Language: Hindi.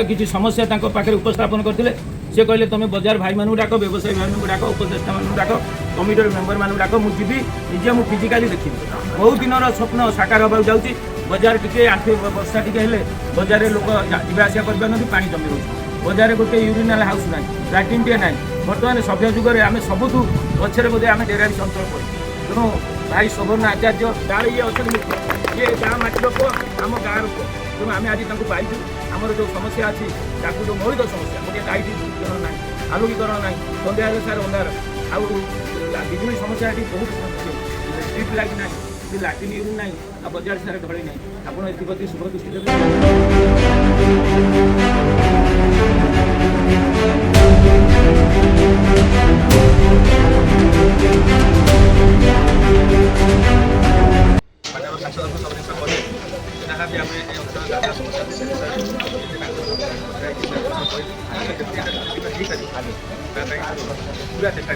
किसी समस्या पाखे उपस्थापन करते से कहले तुम बजार भाई मानू डाक व्यवसायी भाई मानू डाक उपदेष्टा मानू डाक कमिटर मेंबर मानू डाक मुझे निजे मुझे फिजिकाली देखी बहुत दिन स्वप्न साकार होगा जाऊँगी बजार टी आठ वर्षा टी बजार लोक जावासिया कर पानी जमी रोचे बजार गोटे यूरिनाल हाउस ना लैट्रिन टे ना बर्तमान सभ्य जुगे आम सबुठ पचर बोधे आम डेरारी चंचल पड़े तेणु भाई सोवन आचार्य गाँव ये अच्छे ये गाँ माटी लोक आम गाँ लोक तेणु आम आज पाइु आमर जो समस्या अच्छी जो मौलिक समस्या गोटे लाइट ना आलोकीकरण ना सन्ध्या सार अंधार आजुली समस्या ये बहुत स्ट्रीट लाइट ना लैट्रिन यूरिन ना बजार सारे ढले ना आप एप्रति शुभ दृष्टि देते पूरा देखा